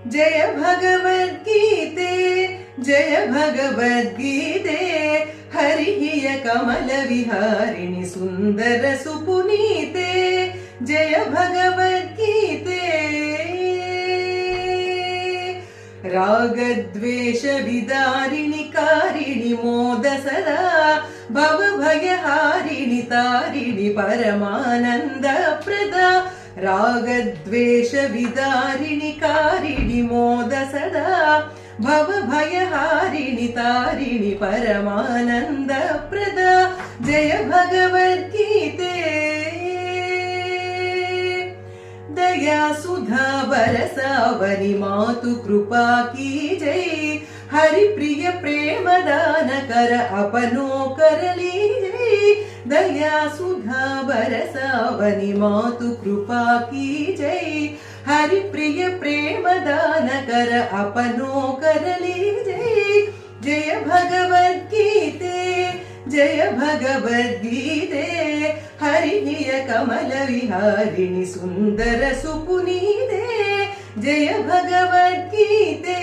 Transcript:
जय भगवद्गीते जय भगवद्गीते हरिहिय कमल विहारिणि सुंदर सुपुनीते जय भगवद्गीते रागद्वेष विदारिणि कारिणि मोद सदा भवभयहारिणि तारिणि परमानंद प्रदा रागद्वेष विदारिणि कारिणि मोद सदा भवभयहारिणि तारिणि परमानंद प्रदा जय भगवद्गीते दया सुधा बरसावनि मातु कृपा की जय हरि प्रिय प्रेम दान कर अपनो कर लीजै दया सुधा बरसावनि मातु कृपा की जय हरि प्रिय प्रेम दान कर अपनो कर लीजै जय भगवद्गीते जय भगवद्गीते हरिहिय कमल विहारिणि सुंदर सुपुनीते जय भगवद्गीते।